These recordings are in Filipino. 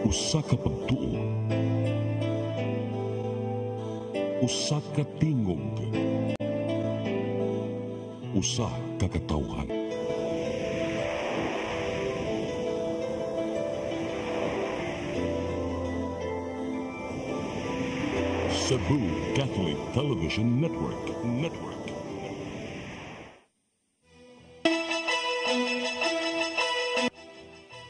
Usa ka pagtuo, usa ka tingog, usa ka katawhan. Cebu Catholic Television Network.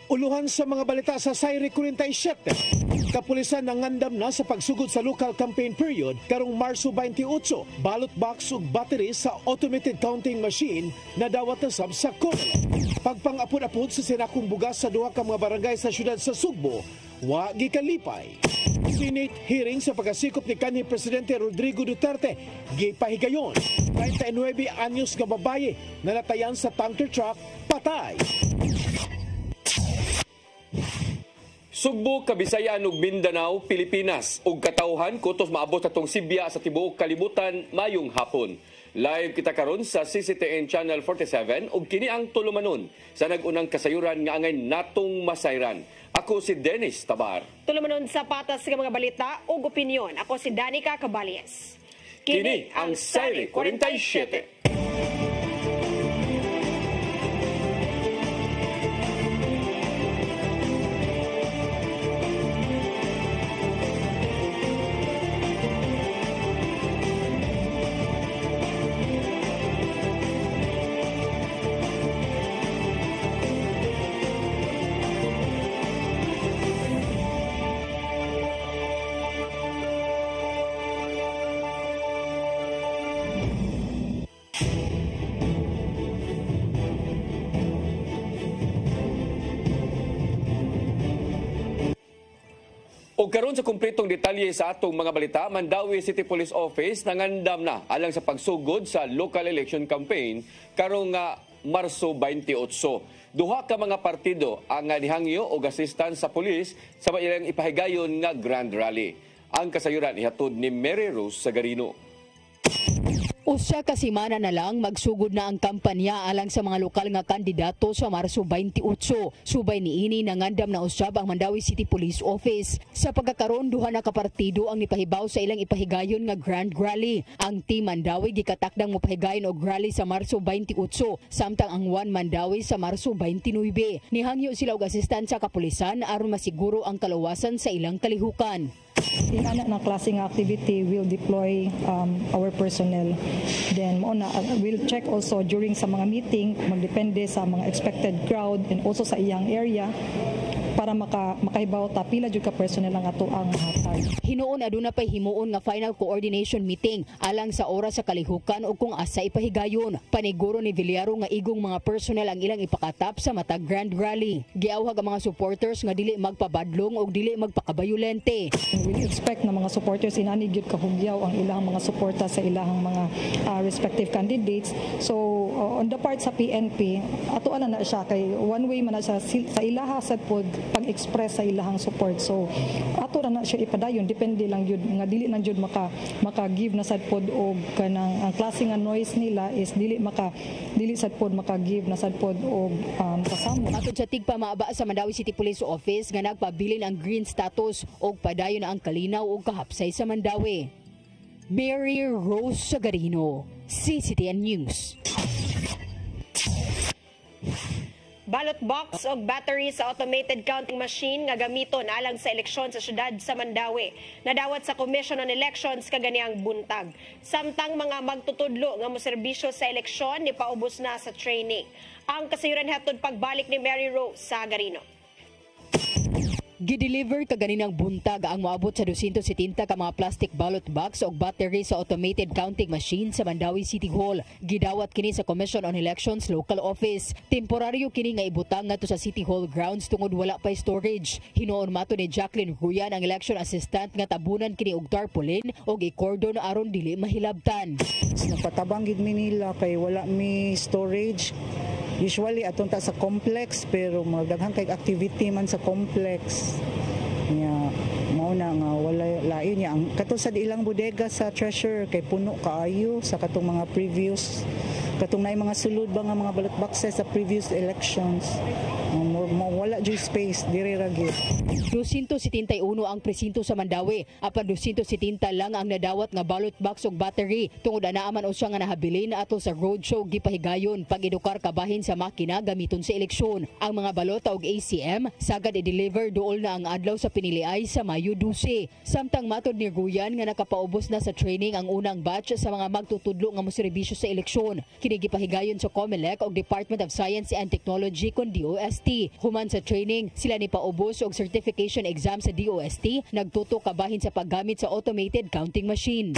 Uluhan sa mga balita sa Sayri 47. Kapulisan nangandam na sa pagsugod sa local campaign period karong Marso 28. Ballot box ug battery sa automated counting machine na dawat na sab sa COMELEC. Pagpang-apod-apod sa sinakong bugas sa duha ka mga barangay sa syudad sa Sugbo, wa gikalipay. Senate hearing sa pagkasikop ni kanhi Presidente Rodrigo Duterte gipahigayon. 39 anyos nga babaye na natayan sa tanker truck patay. Sugbo, Kabisayan ug Mindanao, Pilipinas ug katawhan kutos maabot atong Sibya sa tibuok kalibutan mayong hapon. Live kita karon sa CCTN Channel 47 ug kini ang tulumanon sa nag-unang kasayuran nga angay natong masayran. Ako si Dennis Tabar. Tulumanon sa patas nga mga balita ug opinyon. Ako si Danica Caballes. Kini ang Sayri 47. O karon sa kumpletong detalye sa atong mga balita, Mandawi City Police Office nangandam na alang sa pagsugod sa local election campaign karong Marso 28. Duha ka mga partido ang nihangyo og assistance sa pulis sa ilang ipahigayon nga Grand Rally. Ang kasayuran ihatod ni Mary Rose Sagarino. Usa ka semana na lang magsugod na ang kampanya alang sa mga lokal nga kandidato sa Marso 28. Subay niini nangandam na usab ang Mandawi City Police Office. Sa pagkakaroon duha na ka partido ang nipahibaw sa ilang ipahigayon nga Grand Rally. Ang Team Mandawi gikatakdang mopahigayon og rally sa Marso 28 samtang ang One Mandawi sa Marso 29. Nihangyo sila og asistansya kapulisan aron masiguro ang kaluwasan sa ilang kalihukan. In anak na klase nga activity, we'll deploy our personnel. Then we'll check also during sa mga meeting, magdepende sa mga expected crowd and also sa iyang area para makahibaw ta pila jud ka personnel ang ato ang hatag. Hinuon aduna pay himuon nga final coordination meeting alang sa oras sa kalihukan o kung asa ipahigayon. Paniguro ni Villaro nga igong mga personnel ang ilang ipakatap sa matag Grand Rally. Giawhag ang mga supporters nga dili magpabadlong o dili magpakabayolente. We expect na mga supporters inani gyud kahugyaw ang ilang mga suporta sa ilang mga respective candidates. So on the part sa PNP, ato ana na siya kay one way man na siya sa ilaha sad pod pag-express sa ilahang support. So ato na siya ipadayon, depende lang jud nga dili na jud maka-give na sad pod og kanang ang klase nga noise nila is dili sad pod maka-give na sad pod og kasamo. Matod sa tigpa maaba sa Mandawi City Police Office nga nagpabilin ang green status og padayon na ang kalinaw og kahapsay sa Mandawi. Mary Rose Sagarino, CCTN News. Ballot box o battery sa automated counting machine nga gamiton alang sa eleksyon sa syudad sa Mandawi. Nadawat sa Commission on Elections kaganiyang buntag. Samtang mga magtutudlo nga moserbisyo sa eleksyon ni paubos na sa training. Ang kasayuran hatod pagbalik ni Mary Rose Sagarino. Gideliver kaganinang buntag ang moabot sa 270 ka mga plastic ballot box o battery sa automated counting machine sa Mandawi City Hall. Gidawat kini sa Commission on Elections Local Office. Temporaryo kini nga ibutang ngadto sa City Hall grounds tungod wala pa storage. Hinuon mato ni Jacqueline Ruyan ang election assistant nga tabunan kini og tarpaulin og i-cordon aron dili mahilabtan. Napatabang gid mi nila kay wala mi storage. Usually atong ta sa complex pero magdaghang kay activity man sa complex. Mao na nga wala lain niya ang katong sa ilang bodega sa treasure kay puno kaayo sa katong mga previous katong naay mga sulod ba nga mga ballot boxes sa previous elections. Wala dyan space, dire ra gyud. 271 ang presinto sa Mandawi, apan 270 lang ang nadawat nga ballot box ug battery tungod anaaman usya nga nahabilin ato sa roadshow gipahigayon pag-edukar kabahin sa makina gamiton sa eleksyon. Ang mga balota ug ACM sagad i-deliver duol na ang adlaw sa piniliay sa Mayo 12. Samtang matod ni Guyan nga nakapaubos na sa training ang unang batch sa mga magtutudlo nga moserbisyo sa eleksyon. Kini gipahigayon sa COMELEC ug Department of Science and Technology kon DOST. Human sa training, sila ni paubos og certification exam sa DOST, nagtuto kabahin sa paggamit sa automated counting machine.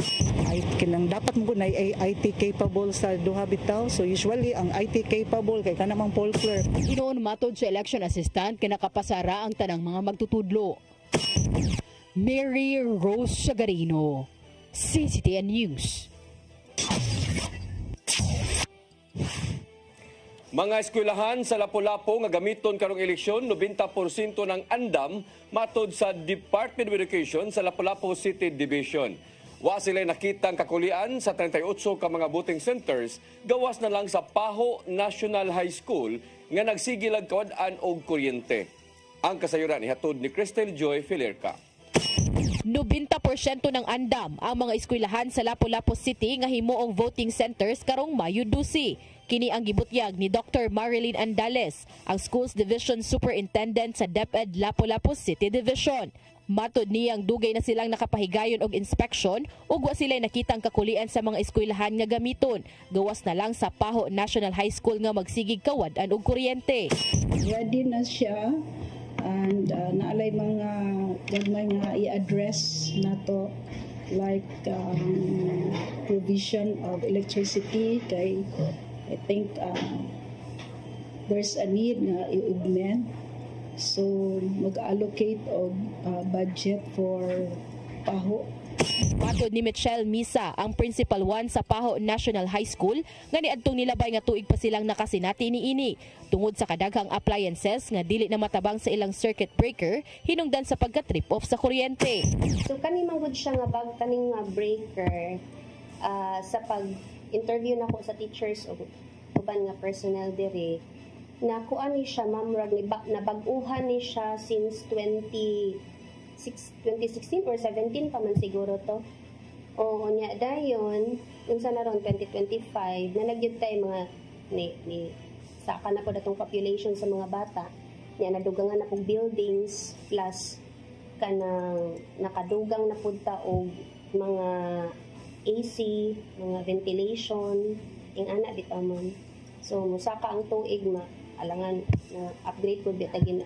Ay kinang dapat mo na IT capable sa duha bitaw. So usually ang IT capable kay kanang poll clerk. Inoon matod sa election assistant kay nakapasara ang tanang mga magtutudlo. Mary Rose Sagarino, CCTN News. Mga eskwelahan sa Lapu-Lapu nga gamiton karong eleksyon, 90% ng andam matod sa Department of Education sa Lapu-Lapu City Division. Wa sila nakitang kakulian sa 38 ka mga voting centers, gawas na lang sa Paho National High School nga nagsigilag kawad-an og kuryente. Ang kasayuran ihatod ni Cristel Joy Filerca. 90% ng andam ang mga eskwelahan sa Lapu-Lapu City nga himuong voting centers karong Mayo 12. Kini ang gibutyag ni Dr. Marilyn Andales, ang Schools Division Superintendent sa DepEd Lapu-Lapu City Division. Matod niyang dugay na silang nakapahigayon og inspection ug wa sila nakitang kakulian sa mga eskwelahan nga gamiton. Gawas na lang sa Paho National High School nga magsigig kawad-an og kuryente. Ready na siya and naalay mga gagmay nga i-address nato like provision of electricity kay I think there's a need na i-augment. So, mag-allocate og budget for Paho. Matod ni Michelle Misa, ang Principal 1 sa Paho National High School, nga niadtong nilabay nga tuig pa silang nakasinati niini. Tungod sa kadaghang appliances nga dili na matabang sa ilang circuit breaker, hinungdan sa pagka-trip off sa kuryente. So, kani manggod siya nga bag kaning breaker sa pag-interview nako sa teachers o uban nga personnel diri na kuan ni siya mamrag ni nabag-uhan ni siya since 2016 or 17 pa man siguro to. O nya dayon unsa na ron 2025 na nagyud tay mga ni saka na po datong population sa mga bata. Nya nadugangan na pong buildings plus kanang nakadugang na punta og mga AC, mga ventilation, ing ana bitaw man. So musaka ang tuig alangan na upgrade po bitagin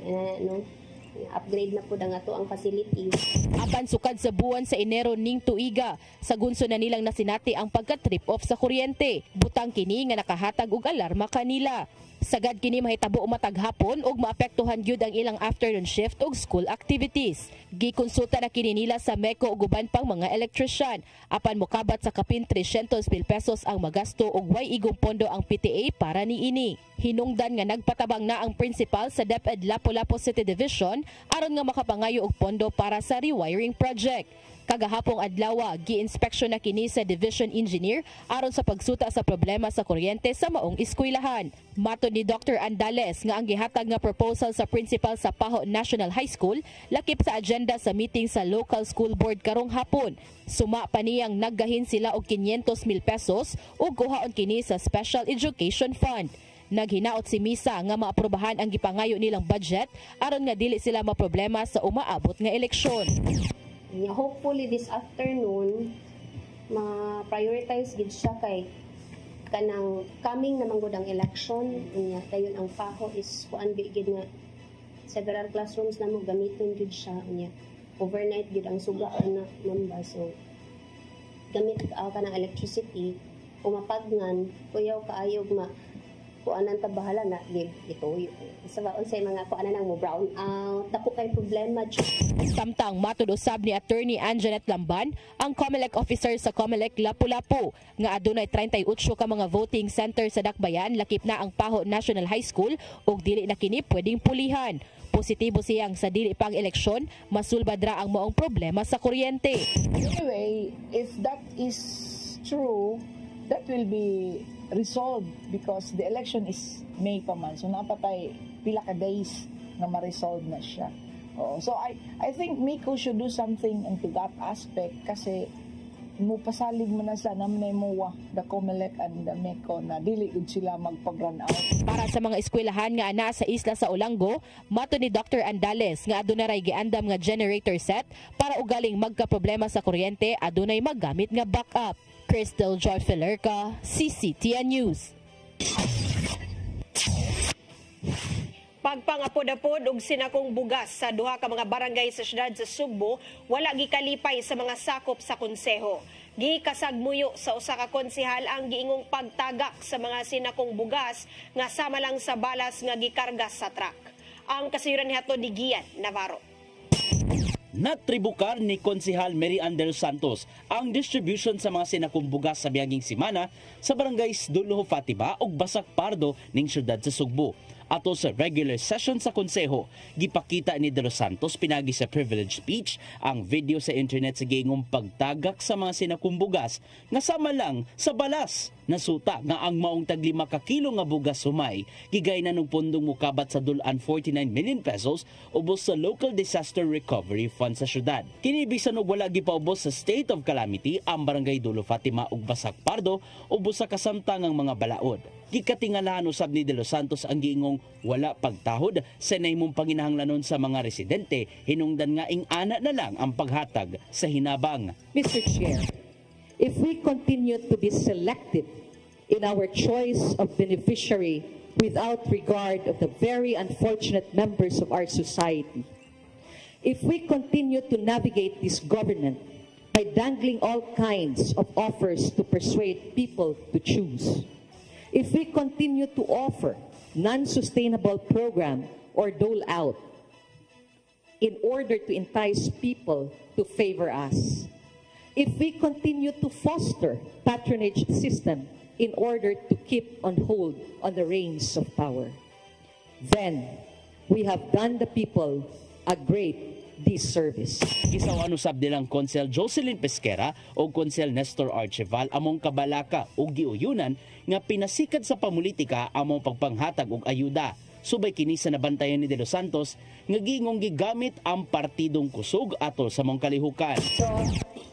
upgrade na po ang ato ang facilities. Apan sukad sa buwan sa Enero ning tuiga, sa gunso na nilang nasinati ang pagka-trip off sa kuryente. Butang kini nga nakahatag og alarma kanila. Sagad kini mahitabo matag hapon ug maapektuhan gyud ang ilang afternoon shift ug school activities. Gikonsulta na kini nila sa MECO ug uban pang mga electrician. Apan mokabat sa kapin 300,000 pesos ang magasto ug way igong pondo ang PTA para niini. Hinungdan nga nagpatabang na ang principal sa DepEd Lapu-Lapu City Division aron nga makapangayo og pondo para sa rewiring project. Kagahapong adlaw, gi-inspeksyon na kini sa Division Engineer aron sa pagsuta sa problema sa kuryente sa maong eskwelahan. Matod ni Dr. Andales nga ang gihatag nga proposal sa principal sa Paho National High School lakip sa agenda sa meeting sa local school board karong hapon. Suma pa niyang naggahin sila og 500,000 pesos ug kuhaon kini sa Special Education Fund. Naghinaot si Misa nga maaprobahan ang gipangayo nilang budget aron nga dili sila maproblema sa umaabot nga eleksyon. Hopefully this afternoon ma-prioritize gid siya kay kanang coming na manggod ang election niya dayon ang Paho is kuan bigid nga several classrooms na mo gamiton gid siya niya overnight gid ang sugaan na namba so gamit ka ng electricity umapagnan kuyaw kaayog kuanan ta bahala na gituyo sa unsay mga kuanan nang mo brown out dako kay problema. Samtang matud usab ni Attorney Anjanette Lamban, ang COMELEC officer sa COMELEC Lapu-Lapu nga adunay 38 ka mga voting center sa Dakbayan lakip na ang Paho National High School ug dili na kini pwedeng pulihan. Positibo siyang sa dili pang eleksyon, masulbad ra ang maong problema sa kuryente. Anyway, if that is true, that will be resolved because the election is May pa man. So napatay pila ka days na ma-resolve na siya. So I think Miko should do something into that aspect kasi mo pasalig mo na sa namemowa the COMELEC and the MECO na dili gud sila magpa-run out. Para sa mga eskwelahan nga ana sa isla sa Olango, mato ni Dr. Andales nga adunay giandam nga generator set para ugaling magka-problema sa kuryente adunay maggamit nga backup. Crystal Joy Felerca, CCTN News. Pagpangapod-apod og sinakong bugas sa duha ka mga barangay sa siyudad sa Sugbo, wala gikalipay sa mga sakop sa konseho. Gikasagmuyo sa usa ka konsehal ang giingong pagtagak sa mga sinakong bugas nga sama lang sa balas nga gikarga sa truck. Ang kasayuran niadto ni Gian Navarro. Natribukar ni Konsehal Mary Ander Santos ang distribution sa mga sinakong bugas sa miaging semana sa barangays Duluho Fatiba ug Basak Pardo ning siyudad sa Sugbo. Ato sa regular session sa konseho, gipakita ni De Los Santos pinagi sa privilege speech ang video sa internet sa giingong pagtagak sa mga sinakong bugas nga sama lang sa balas. Nasuta nga ang maong tag 5 ka kilo nga bugas sumay gigay na ng pundong mukabat sa dulan 49 million pesos ubos sa Local Disaster Recovery Fund sa syudad. Kini bisan og wala gipaubos sa state of calamity ang barangay Dulo Fatima ug Basak Pardo ubos sa kasamtangang mga balaod. Gikatingalahan usab ni De Los Santos ang giingong wala pagtahod sa naimong panginahanglanon sa mga residente, hinungdan nga ing ana na lang ang paghatag sa hinabang. Mr. Chair, if we continue to be selective in our choice of beneficiary without regard of the very unfortunate members of our society, if we continue to navigate this government by dangling all kinds of offers to persuade people to choose, if we continue to offer non-sustainable program or dole out in order to entice people to favor us, if we continue to foster patronage system in order to keep on hold on the reins of power, then we have done the people a great disservice. Isawan usab nilang Konsel Jocelyn Pesquera o Konsel Nestor Archival among kabalaka o giuyunan nga pinasikad sa pamulitika among pagpanghatag og ayuda. Subay kini sa nabantayan ni De Los Santos nga gingong gigamit ang partidong kusog atol sa mong kalihukan. So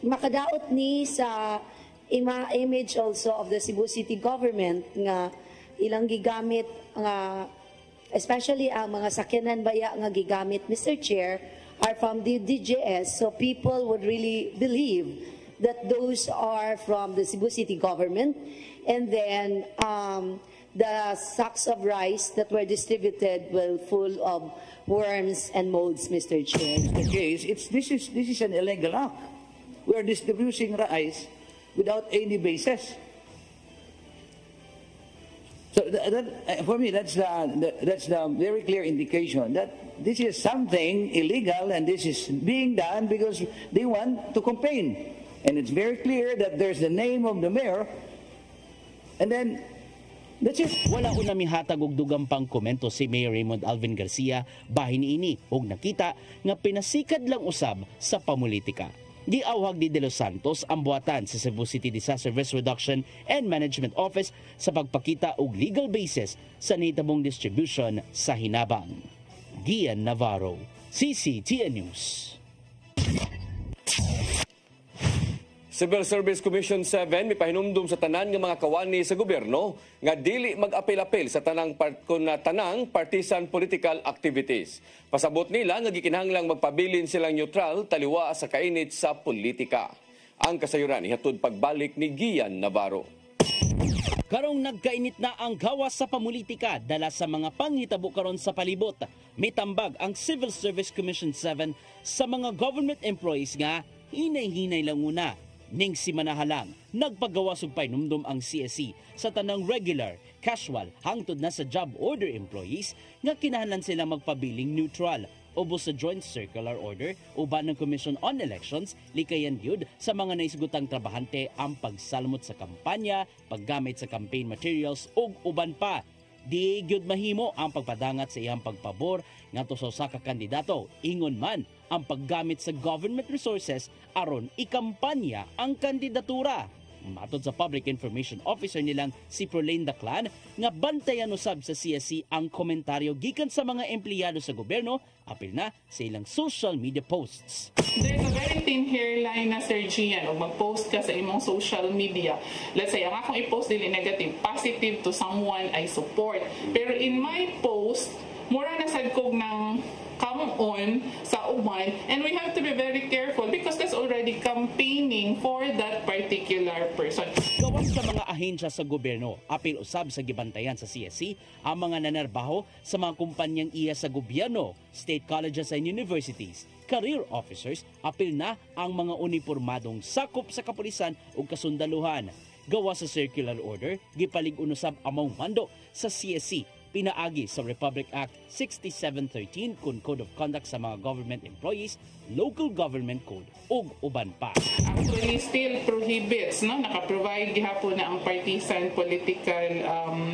makadaot ni sa image also of the Cebu City government nga ilang gigamit nga especially ang mga sakyanan baya nga gigamit, Mr. Chair, are from the DJS, so people would really believe that those are from the Cebu City government, and then the sacks of rice that were distributed were full of worms and molds, Mr. Chair. The case, this is an illegal act. We are distributing rice without any basis. So for me, that's the very clear indication that this is something illegal and this is being done because they want to campaign. And it's very clear that there's the name of the mayor and then that's it. Wala una mihatag og dugang pang komento si Mayor Raymond Alvin Garcia bahin ini og nakita nga pinasikat lang usab sa pamulitika. Giawhag ni De Los Santos ang buhatan sa Cebu City Disaster Risk Reduction and Management Office sa pagpakita og legal basis sa nahitabong distribution sa hinabang. Gian Navarro, CCTN News. Civil Service Commission 7 may pahinumdum sa tanan ng mga kawani sa gobyerno nga dili mag-apil-apil sa tanang partisan political activities. Pasabot nila nga gikinahanglang magpabilin silang neutral taliwa sa kainit sa politika. Ang kasayuran ihatod pagbalik ni Gian Navarro. Karong nagkainit na ang gawas sa pamulitika dala sa mga panghitabo karon sa palibot. Mitambag ang Civil Service Commission 7 sa mga government employees nga hinay-hinay lang una. Ning simanahalang, nagpagawas og painumdum ang CSC sa tanang regular, casual, hangtod na sa job order employees nga kinahanglan sila magpabiling neutral. Ubos sa Joint Circular Order, uban ng Commission on Elections, likayan gyud sa mga naisgutang trabahante ang pagsalmot sa kampanya, paggamit sa campaign materials ug uban pa. Di gyud mahimo ang pagpadangat sa iyang pagpabor ngadto sa usa ka kandidato, ingon man ang paggamit sa government resources aron ikampanya ang kandidatura. Matod sa Public Information Officer nilang si Prolane Daclan nga bantayan usab sa CSC ang komentaryo gikan sa mga empleyado sa gobyerno apil na sa ilang social media posts. There's a very thin hairline na Sir Gian o mag-post ka sa imong social media. Let's say, ang akong i-post dili negative, positive to someone I support. Pero in my post, mura na sad kog ng come on sa uban, and we have to be very careful because that's already campaigning for that particular person. Gawas sa mga ahensya sa gobyerno, apil usab sa gibantayan sa CSC ang mga nanarbaho sa mga kumpanyang iya sa gobyerno, state colleges and universities, career officers, apil na ang mga unipormadong sakop sa kapulisan ug kasundaluhan. Gawas sa circular order, gipalig-on usab among mando sa CSC pinaagi sa Republic Act 6713 kun Code of Conduct sa mga government employees, Local Government Code ug uban pa. Actually still prohibits, no, naka-provide gihapon na ang partisan political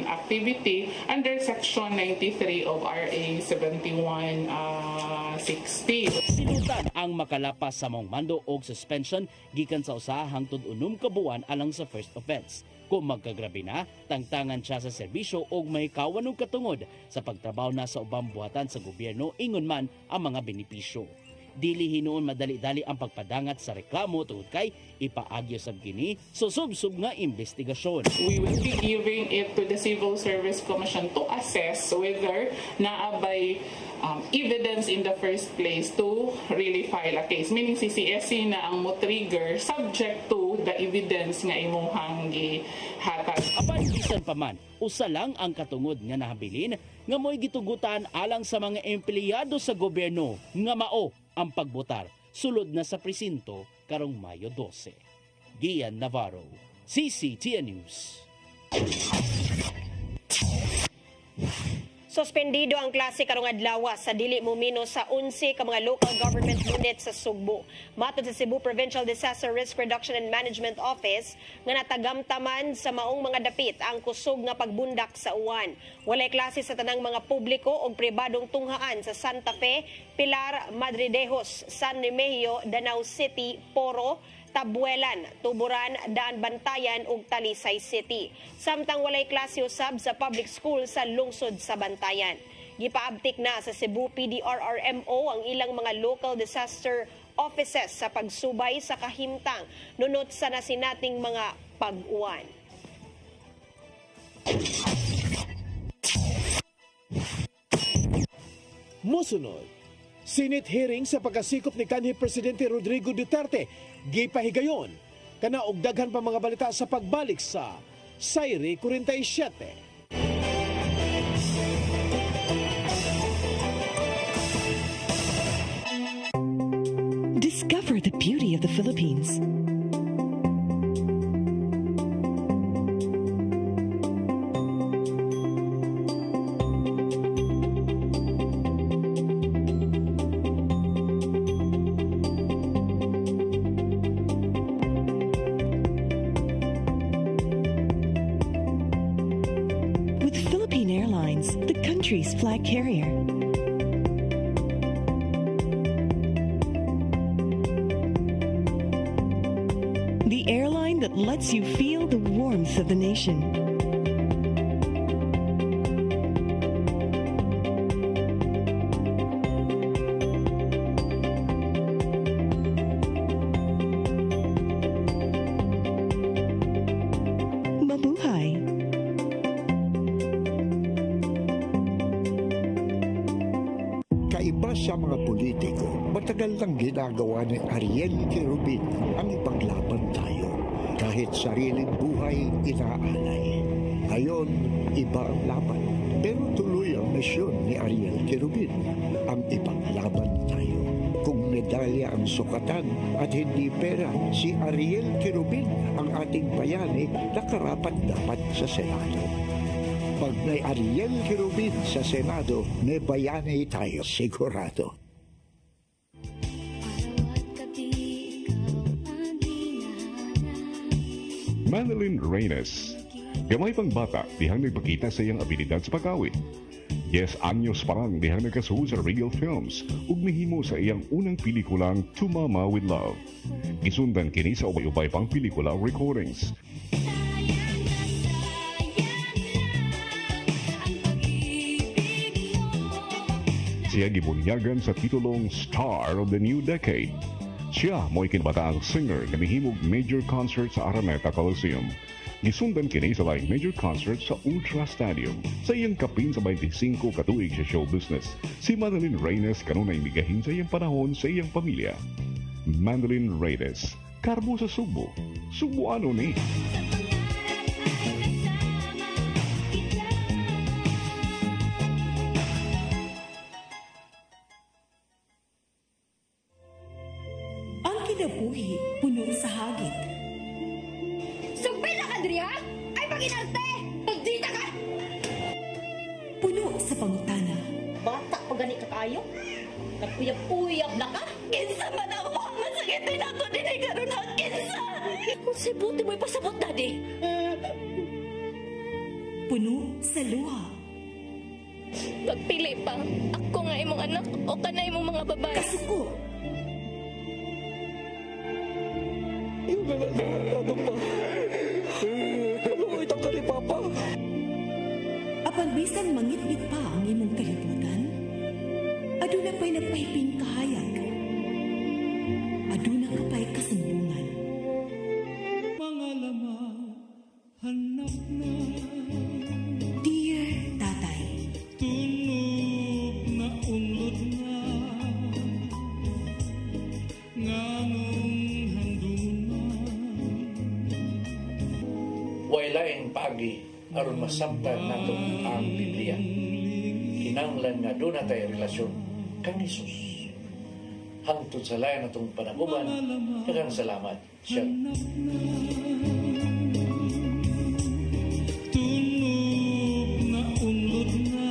activity under section 93 of RA 7160. Sinutan ang makalapas sa mong mando og suspension gikan sa usa hangtod 6 ka buwan alang sa first offense. Kung magkagrabe na, tangtangan siya sa serbisyo o may kawanong katungod sa pagtrabaho na sa ubang buhatan sa gobyerno, ingon man ang mga benepisyo. Dili hinuon madali-dali ang pagpadangat sa reklamo tungod kay ipaagyo sab kini so sub-sub nga investigasyon. We will be giving it to the Civil Service Commission to assess whether naabay evidence in the first place to really file a case. Meaning si CSC na ang mo-trigger subject to the evidence nga imuhang gihatag. Apan bisan pa man, usa lang ang katungod nga nahabilin nga mo'y gitugutan alang sa mga empleyado sa gobyerno nga mao ang pagbotar sulod na sa presinto karong Mayo 12. Gian Navarro, CCTN News. Suspendido ang klase karong adlaw sa dili mumino sa 11 ka mga local government units sa Sugbo. Matod sa Cebu Provincial Disaster Risk Reduction and Management Office nga natagamtaman sa maong mga dapit ang kusog nga pagbundak sa uwan. Walay klase sa tanang mga publiko o pribadong tunghaan sa Santa Fe, Pilar, Madridejos, San Remigio, Danau City, Poro, Tabuelan, Tuburan, Daan Bantayan ug Talisay City. Samtang walay klase usab sa public school sa lungsod sa Bantayan. Gipaabtik na sa Cebu PDRRMO ang ilang mga local disaster offices sa pagsubay sa kahimtang nunot sa nasinating mga pag-uwan. Mosunod, Senate hearing sa pagkasikop ni kanhi Presidente Rodrigo Duterte gipahigayon kana og daghan pa mga balita sa pagbalik sa Sayri 47. Discover the beauty of the Philippines. Country's flag carrier. The airline that lets you feel the warmth of the nation. Sa mga politiko, matagal nang ginagawa ni Ariel Querubin ang ipaglaban tayo. Kahit sariling buhay inaalay. Ngayon, iba ang laban. Pero tuloy ang misyon ni Ariel Querubin, ang ipaglaban tayo. Kung medalya ang sukatan at hindi pera, si Ariel Querubin, ang ating bayani, nakarapat dapat sa Senado. Pag may Ariel Querubin sa Senado, may bayani tayo sigurado. Madeline Reyes, Gamay pang bata, dihang nagpakita sa iyang abilidad sa pag-awit. 10 anyos parang dihang nagkasuod sa Regal Films ug mihimo sa iyang unang pelikulang To Mama with Love. Gisundan kini sa ubay-ubay pang pelikula o recordings. Siya gibunyagan sa titulong Star of the New Decade. Siya mo'y kinabataang singer na mihimog major concert sa Araneta Coliseum. Gisundan kini sa laing major concert sa Ultra Stadium. Sa iyang kapin sa 25 katuig sa show business, si Madeline Reyes kanunay migahin sa iyang panahon sa iyang pamilya. Madeline Reyes, karbo sa Subo. Subuano ni. Ang kinabuhi puno sa hagit. Sumpil na ka, Dria! Ay, pag-inarte! Pagdita ka! Puno sa pangutana. Bata pa gani ka kayo? Nagpuyap-puyap na ka? Kinsa man ang mga masakitin ako din ay karoon na kinsa! Kung si buti mo'y pasabot na di. Puno sa luha. Pagpili pa, ako nga imong anak o kana imong mga babae. Kasuko. Yung ano pa? Ano itang ka ni Papa? Apan bisan mangit-ngit pa ang imong kalibutan, aduna pa'y nagpahiping kahayag. Aduna ka pa'y kasambungan. Mga lama, hanap na. Dear Tatay, Tunog na unlot na. Nganong handungan na. Wailaing pagi aron masabtan nato ang Biblia. Kinahanglan nga doon natay relasyon kang Hesus. Hangtod sa layan natong panaguban, daghang salamat. Shalom. Tunog na unlot na.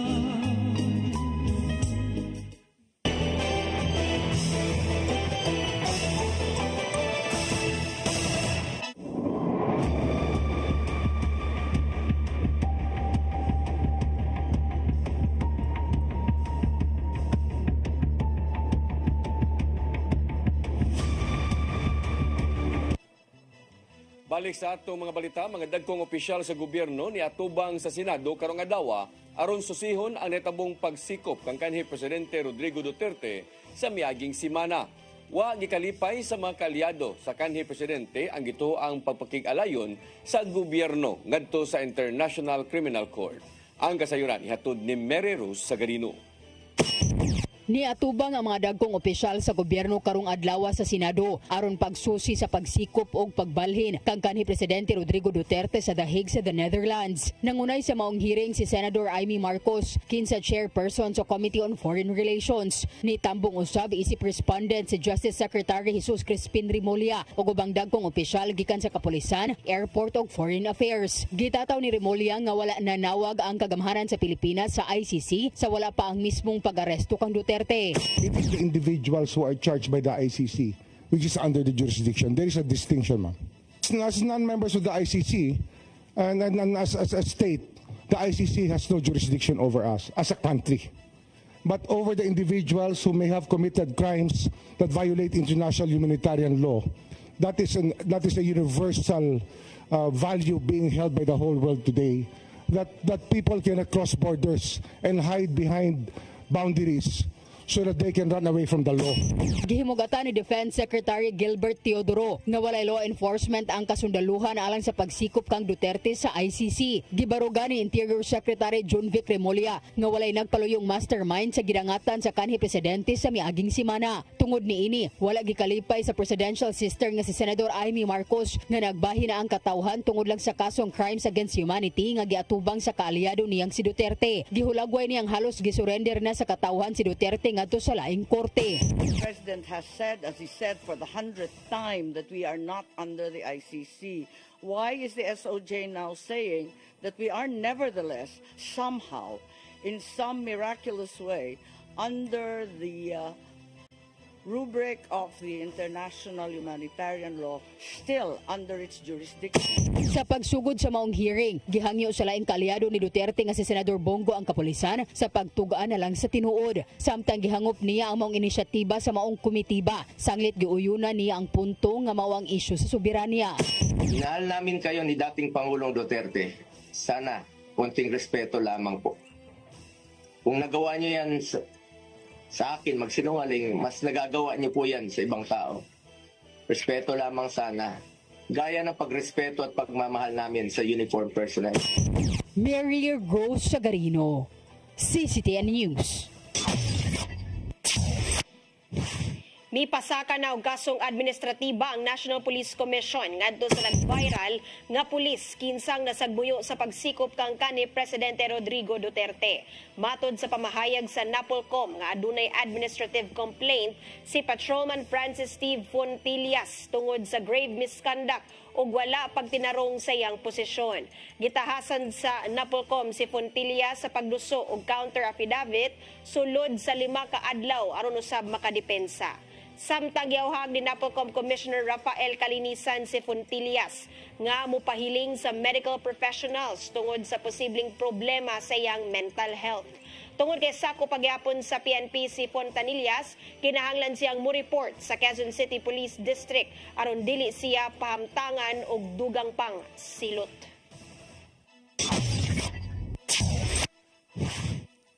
Balik sa atong mga balita, mga dagkong opisyal sa gobyerno ni atubang sa Senado karong adlaw aron susihon ang netabong pagsikop kang kanhi Presidente Rodrigo Duterte sa miaging semana. Wa gikalipay sa mga kalyado sa kanhi Presidente ang gituoang pagpakig-alayon sa gobyerno ngadto sa International Criminal Court. Ang kasayuran ihatod ni Mary Rose Sagarino. Niatubang ang mga dagkong opisyal sa gobyerno karong adlaw sa Senado aron pagsusi sa pagsikop og pagbalhin kang kanhi Presidente Rodrigo Duterte sa The Hague sa the Netherlands. Nangunay sa maong hearing si Senator Amy Marcos, kinsa chairperson sa Committee on Foreign Relations. Nitambong usab isip respondent si Justice Secretary Jesus Crispin Remulla ug ubang dagkong opisyal gikan sa kapulisan, airport ug foreign affairs. Gitataw ni Remulla nga wala nanawag ang kagamhanan sa Pilipinas sa ICC sa wala pa ang mismong pag-aresto kang Duterte. It is the individuals who are charged by the ICC, which is under the jurisdiction. There is a distinction, ma'am. As non-members of the ICC, and as a state, the ICC has no jurisdiction over us as a country. But over the individuals who may have committed crimes that violate international humanitarian law, that is a universal value being held by the whole world today, that people cannot cross borders and hide behind boundaries so that they can run away from the law. Gihimugatan ni Defense Secretary Gilbert Teodoro nga walay law enforcement ang kasundaluhan alang sa pagsikop kang Duterte sa ICC. Gibarugan ni Interior Secretary John Vic Remulla nga walay nagpaluyong mastermind sa gidangatan sa kanhi Presidente sa miaging semana. Tungod niini, wala gikalipay sa presidential sister nga si Senador Amy Marcos nga nagbahin na ang katawhan tungod lang sa kasong crimes against humanity nga giatubang sa kaalyado niyang si Duterte. Gihulagway niyang halos gisurrender na sa katawhan si Duterte ngadto sa laing korte. The President has said, as he said for the 100th time, that we are not under the ICC. Why is the SOJ now saying that we are nevertheless somehow, in some miraculous way, under the rubric of the international humanitarian law still under its jurisdiction. Sa pagsugod sa maong hearing, gihangyo sa laing kaalyado ni Duterte nga si Senador Bongo ang kapulisan sa pagtugaan na lang sa tinuod. Samtang gihangop niya ang maong inisyatiba sa maong komitiba, sanglit giuyunan niya ang punto nga mao ang isyu sa soberanya. Minahal namin kayo ni dating Pangulong Duterte. Sana konting respeto lamang po. Kung nagawa niyo yan sa akin, magsinungaling, mas nagagawa niyo po yan sa ibang tao. Respeto lamang sana. Gaya ng pagrespeto at pagmamahal namin sa uniform personnel. Mary Rose Sagarino, CCTN News. May pasaka na og kasong administratiba ang National Police Commission ngadto sa nag-viral nga pulis kinsang nasagbuyo sa pagsikop kang kanhi Presidente Rodrigo Duterte. Matod sa pamahayag sa NAPOLCOM nga adunay administrative complaint si Patrolman Francis Steve Fontillas tungod sa grave misconduct ug wala pagtinarong sa iyang posisyon. Gitahasan sa NAPOLCOM si Fontillas sa pagduso og counter affidavit sulod sa 5 ka adlaw aron usab makadepensa. Samtang giawhag ni NAPOLCOM Commissioner Rafael Calinisan si Fontillas nga mupahiling sa medical professionals tungod sa posibleng problema sa iyang mental health. Tungod kay sako pagyapon sa PNP si Fontanillas, kinahanglan siyang mo-report sa Quezon City Police District aron dili siya pahamtangan og dugang pang silot.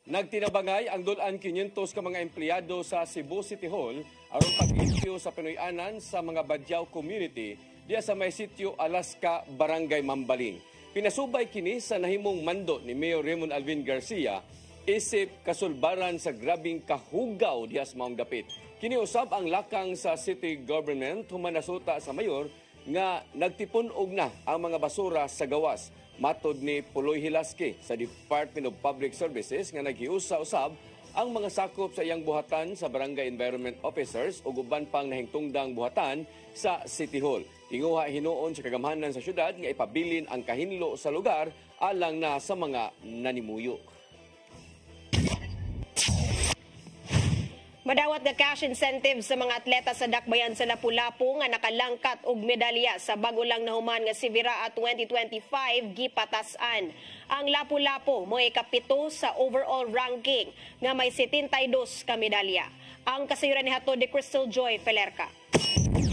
Nagtinabangay ang dulan 500 ka mga empleyado sa Cebu City Hall aron pag-issue sa Pinoy-anan sa mga Badyaw community diya sa may sitio Alaska, Barangay Mambaling. Pinasubay kini sa nahimong mando ni Mayor Raymond Alvin Garcia isip kasulbaran sa grabing kahugaw diya sa maong dapit. Kini usab ang lakang sa city government human nasuta sa mayor nga nagtipon og na ang mga basura sa gawas. Matod ni Puloy Hilasque sa Department of Public Services nga naghiusa-usab ang mga sakop sa iyang buhatan sa Barangay Environment Officers ug uban pang nahingtungdang buhatan sa City Hall. Inguha hinuon sa kagamhanan sa syudad nga ipabilin ang kahinlo sa lugar alang na sa mga nanimuyo. Madawat nga cash incentive sa mga atleta sa Dakbayan sa Lapu-Lapu nga nakalangkat og medalya sa bago lang nahuman nga Sivira 2025 gipatasan. Ang Lapu-Lapu mo ikapito sa overall ranking nga may 72 ka medalya. Ang kasayuran ni hatod ni Crystal Joy Felerca.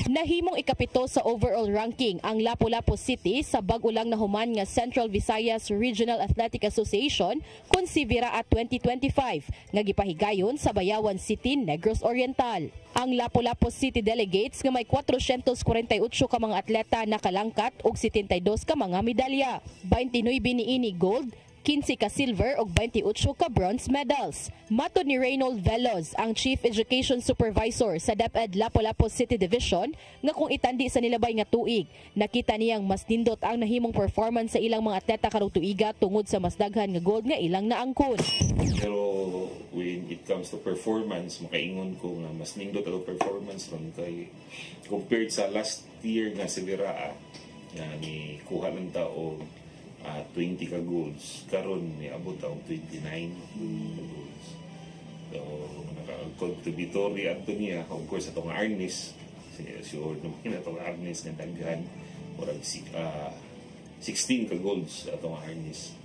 Nahimong ikapito sa overall ranking ang Lapu-Lapu City sa bag-o lang nahuman nga Central Visayas Regional Athletic Association kun Sivira 2025 nga gipahigayon sa Bayawan City, Negros Oriental. Ang Lapu-Lapu City delegates nga may 448 ka mga atleta nakalangkat og 72 ka mga medalya. 29 niini gold, 15 ka silver ug 28 ka bronze medals. Matod ni Reynold Veloz, ang Chief Education Supervisor sa DepEd Lapu-Lapu City Division, nga kung itandi sa nilabay nga tuig, nakita niyang mas nindot ang nahimong performance sa ilang mga atleta karong tuiga tungod sa mas daghan nga gold nga ilang naangkon. Pero when it comes to performance, makaingon ko nga mas nindot ang performance ron kay compared sa last year nga Sivira nga ni kuha lang ta og 20 ka goals. Karon ni abot ang 29 goals. So, naka-contributory ato niya. Of course, atong Arnis. Sure naman atong Arnis nga daghan. Orag 16 ka goals atong Arnis.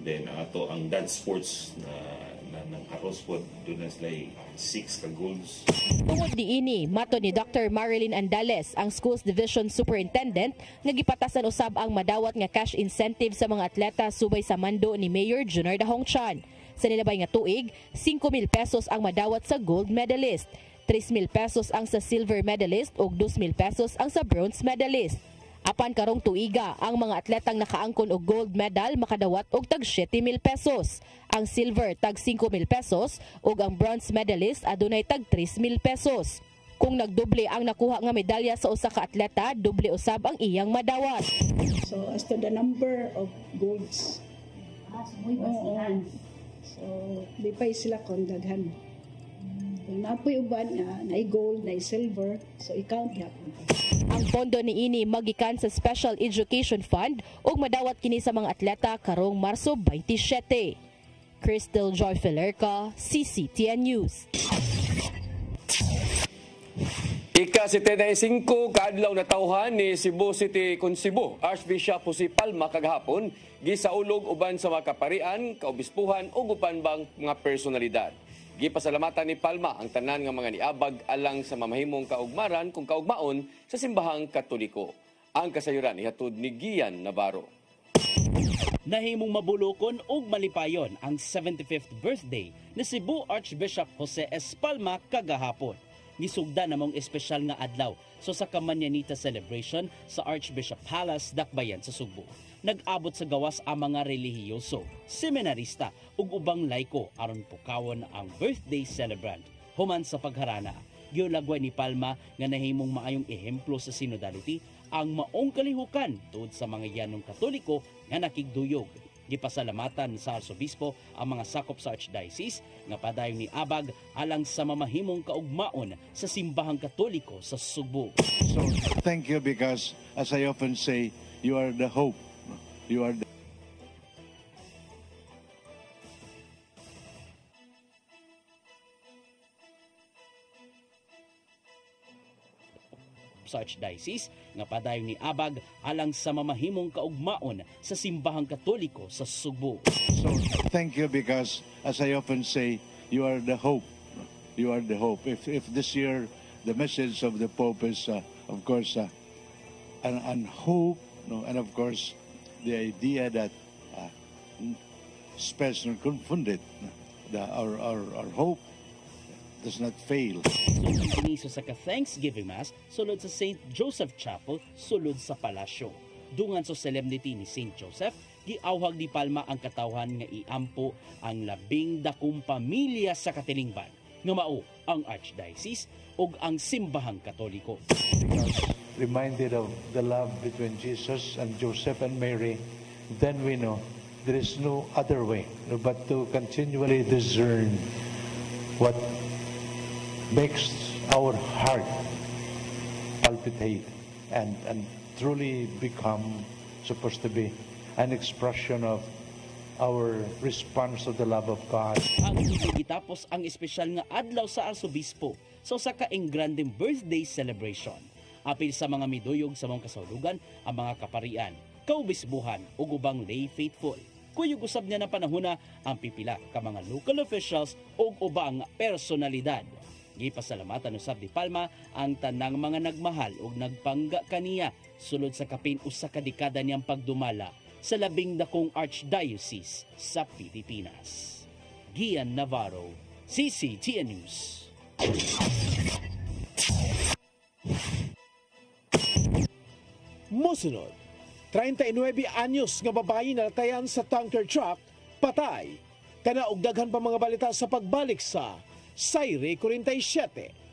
Then, ato ang dance sports na nang-haros po. Doon na sila 6 ka goals. Tungod diini, matod ni Dr. Marilyn Andales, ang Schools Division Superintendent, nga gipatasan usab ang madawat nga cash incentive sa mga atleta subay sa mando ni Mayor Junior Dahongchan. Sa nilabay nga tuig, 5,000 pesos ang madawat sa gold medalist, 3,000 pesos ang sa silver medalist ug 2,000 pesos ang sa bronze medalist. Apan karong tuiga, ang mga atletang nakaangkon og gold medal makadawat og tag 7,000 pesos. Ang silver tag 5,000 pesos ug ang bronze medalist adunay tag 3,000 pesos. Kung nagdoble ang nakuha nga medalya sa usa ka atleta, doble usab ang iyang madawat. So as to the number of golds, so di pa sila kung daghan. Kung napoy uban nga, na gold, na silver, so i-count yapon. Ang pondo ni ini magikan sa Special Education Fund ug madawat kini sa mga atleta karong Marso 27. Crystal Joy Felerca, CCTN News. Ika-75 kaadlaw na tawhan ni Cebu City Konsibo, Archbishop Jose Palma kagahapon, gisaulog uban sa mga kaparian, kaobispuhan ug uban bang mga personalidad. Gipasalamatan ni Palma ang tanan nga mga niabag alang sa mamahimong kaugmaran kung kaugmaon sa simbahang Katoliko. Ang kasayuran ihatod ni Gian Navarro. Nahimong mabulokon ug malipayon ang 75th birthday ni Cebu Archbishop Jose S. Palma kagahapon. Gisugda namong espesyal nga adlaw so sa Kamanyanita celebration sa Archbishop Palace, Dakbayan sa Sugbo. Nag-abot sa gawas ang mga relihiyoso, seminarista ug ubang laiko aron pukawon ang birthday celebrant. Human sa pagharana, giulagway ni Palma nga nahimong maayong ehemplo sa synodality ang maong kalihukan tungod sa mga yanong Katoliko nga nakigduyog. Gipasalamatan sa Arsobispo ang mga sakop sa Archdiocese nga padayong ni abag alang sa mamahimong kaugmaon sa simbahang Katoliko sa Sugbo. So thank you because as I often say, you are the hope. You are the sa Archdiocese nga padayong ni abag alang sa mamahimong kaugmaon sa simbahang Katoliko sa Sugbo. So thank you because as I often say, you are the hope. You are the hope. If this year the message of the Pope is of course an hope, and of course the idea that spares not confunded, our hope does not fail. Iniso sa ka-Thanksgiving Mass, sulod sa St. Joseph Chapel, sulod sa palasyo. Dungan sa solemnity ni St. Joseph, giawhag ni Palma ang katawhan nga iampo ang 12 pamilya sa Katilingban, nga mao ang Archdiocese ug ang simbahang Katoliko. Reminded of the love between Jesus and Joseph and Mary, then we know there is no other way but to continually discern what makes our heart palpitate and truly become supposed to be an expression of our response to the love of God. Ang gitapos ang espesyal nga adlaw sa Arsobispo sa usa ka engrandeng birthday celebration. Apil sa mga miduyog sa mga kasaulogan, ang mga kaparian, kaubisbuhan ug ubang lay faithful. Kuyog usab niya na panahona ang pipila ka mga local officials ug ubang personalidad. Gipasalamatan usab ni Palma ang tanang mga nagmahal ug nagpangga kaniya sulod sa kapin usa ka dekada niyang pagdumala sa 12 Archdiocese sa Pilipinas. Gian Navarro, CCTN News. Mosunod, 39 anyos nga babayi na natayan sa tanker truck, patay. Kana og daghan pa mga balita sa pagbalik sa Sayre 47.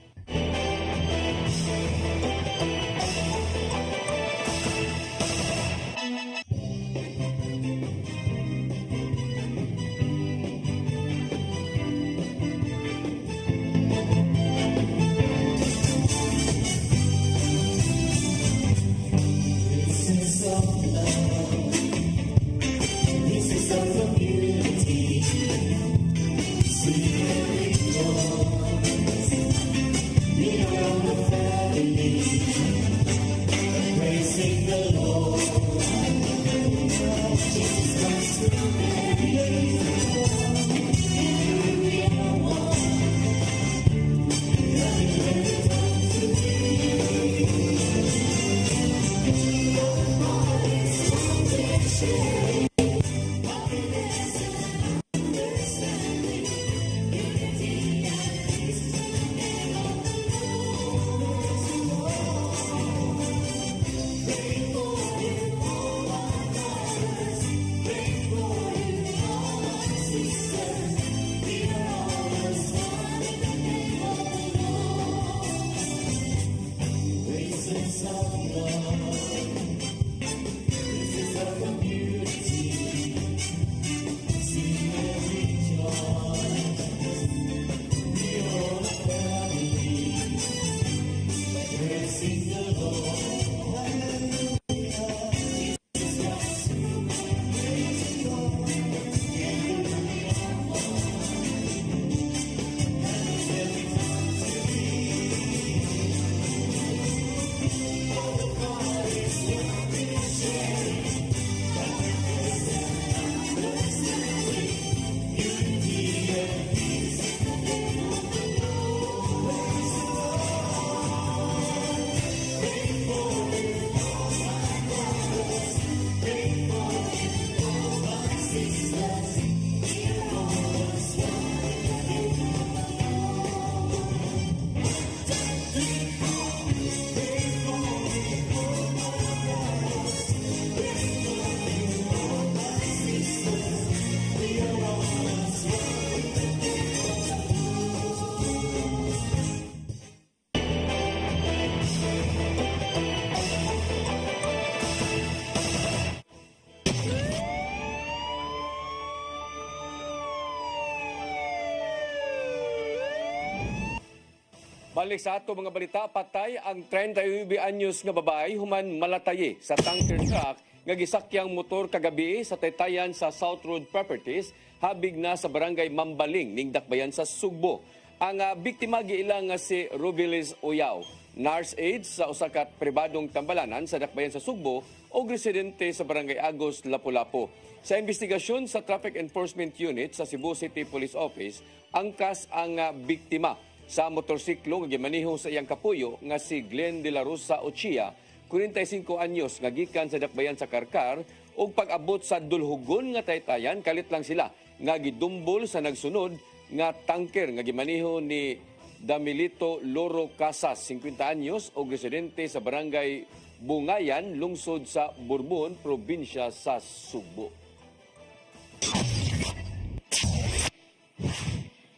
Balik sa ato mga balita, patay ang 39 anyos nga babae human malataye sa tanker truck nga gisakyang motor kagabi sa taytayan sa South Road Properties habig na sa barangay Mambaling ning Dakbayan sa Sugbo. Ang biktima giilang nga si Rubilis Oyaw, nurse aide sa usa ka pribadong tambalanan sa Dakbayan sa Sugbo o residente sa barangay Agos, Lapu-Lapu. Sa investigasyon sa Traffic Enforcement Unit sa Cebu City Police Office, angkas ang biktima sa motorsiklo nga gimaniho sa iyang kapuyo nga si Glenn de la Rosa Ochia, 45 anyos nga gikan sa Dakbayan sa Karkar, ug pag-abot sa dulhugon nga taytayan kalit lang sila nga gidumbol sa nagsunod nga tanker nga gimaniho ni Damilito Loro Casas, 50 anyos ug residente sa barangay Bungayan, lungsod sa Burbon, probinsya sa Sugbo.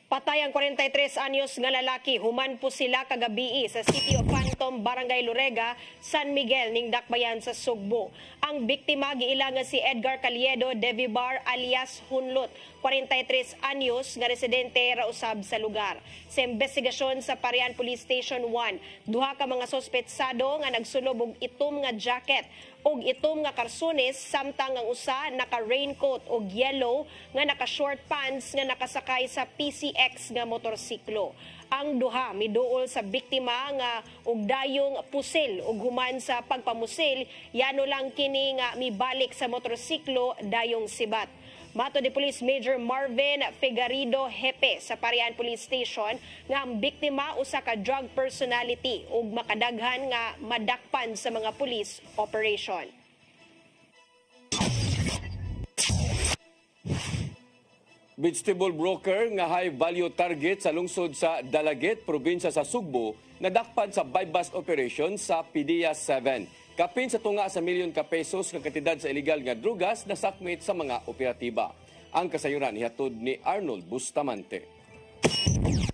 Patay ang 43 anyos nga lalaki, human po sila kagabi sa City of Phantom, Barangay Lorega, San Miguel ning Dakbayan sa Sugbo. Ang biktima giilang nga si Edgar Caliedo Devibar alias Hunlot, 43 anyos nga residente ra usab sa lugar. Sa investigasyon sa Parian Police Station 1, duha ka mga sospetsado nga nagsulob og itom nga jacket og itom nga karsones samtang ang usa naka-raincoat og yellow nga naka-short pants nga nakasakay sa PCX nga motorsiklo. Ang duha miduol sa biktima nga og dayong pusil ug human sa pagpamusil yano lang kini nga mibalik sa motorsiklo dayong sibat. Mato ni Police Major Marvin Figarido Hepe sa Parian Police Station nga ang biktima usa ka drug personality ug makadaghan nga madakpan sa mga police operation. Vegetable broker nga high value target sa lungsod sa Dalaget, probinsya sa Sugbo, nadakpan sa buy-bust operation sa PDEA 7. Kapin sa tunga sa milyon ka pesos nga kantidad sa illegal nga drugas na sakmit sa mga operatiba. Ang kasayuran ihatod ni Arnold Bustamante.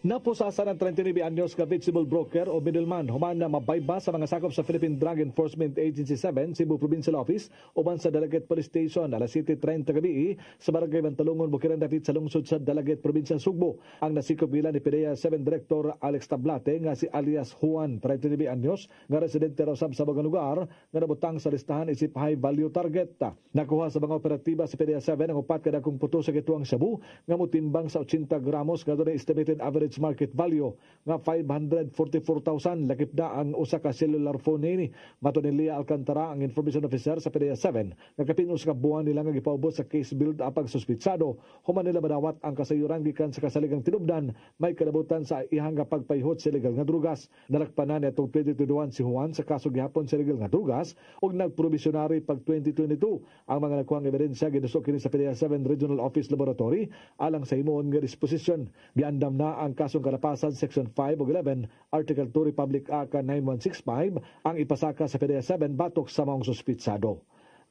Napusasan ang 39 anyos ka vegetable broker o middleman human na mabayba sa mga sakop sa Philippine Drug Enforcement Agency 7 Cebu Provincial Office uban sa Dalaget Police Station alas 7:30 gabi sa barangay Bantalungon, Bukirang Dapit sa lungsod sa Dalaget, Probinsya Sugbo. Ang nasikop nila ni PDEA 7 Director Alex Tablate nga si alias Juan, 39 anyos nga residente raw sa mga lugar nga nabutang sa listahan isip high value target. Nakuha sa mga operatiba sa PDEA 7 ang upat kada kung puto sa gituang shabu nga mutimbang sa 80 gramos nga doon estimated average market value nga 544,000. Lakip na ang usa ka cellular phone ni mato ni Lia Alcantara, ang information officer sa PDEA 7 nga kapinus ka buwan nila nga gipaubos sa case build apag suspitsado human nila madawat ang kasayuran gikan sa kasaligang tinubdan may kalabutan sa ihang nga pagpayhot sa illegal nga drugas. Nalakpanan nitong 2021 si Juan sa kaso gihapon sa illegal nga drugas ug nagprovisionary pag 2022. Ang mga nakuhang ebidensya ginusok kini sa PDEA 7 Regional Office Laboratory alang sa himuon nga disposition. Giandam na ang kasong kalapasan Section 5 ug 11 Article 2 Republic Act 9165 ang ipasaka sa PDEA 7 batok sa mga suspitsado.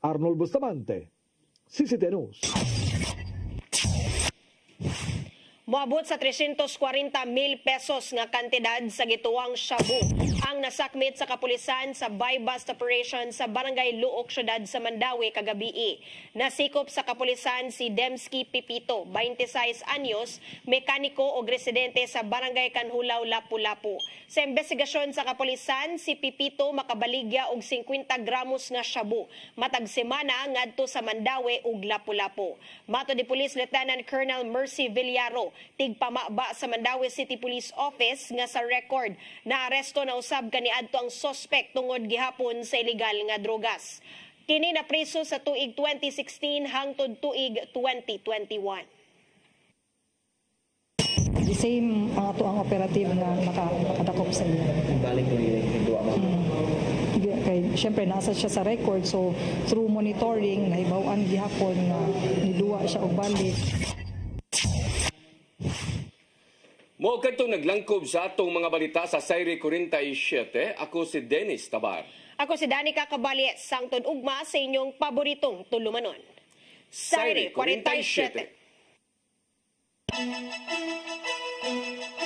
Arnold Bustamante, CCT News. Moabot sa 340,000 pesos nga kantidad sa gituwang shabu ang nasakmit sa kapulisan sa buy-bust operation sa Barangay Luok, Syudad sa Mandawi kagabi. Nasikop sa kapulisan si Demski Pipito, 26 anyos, mekaniko o residente sa Barangay Kanhulaw, Lapu-Lapu. Sa investigasyon sa kapulisan, si Pipito makabaligya og 50 gramos nga shabu matag semana ngadto sa Mandawi ug Lapu-Lapu. Mato ni Police Lieutenant Colonel Mercy Villaro, tigpamaba sa Mandawi City Police Office nga sa record na aresto na usab kaniadto ang suspect tungod gihapon sa illegal nga drogas. Kini na priso sa tuig 2016 hangtod tuig 2021. The same ang ato ang operative na nakadakop sa iya. Balik ko yung duwa mo. Kay syempre nasa siya sa record, so through monitoring nahibaw-an gihapon nga niduwa siya og balik. Mo kadtong naglangkob sa atong mga balita sa Sayre 47, ako si Dennis Tabar. Ako si Danica Cabali, sangtod ugma sa inyong paboritong tulumanon. Sayre 47.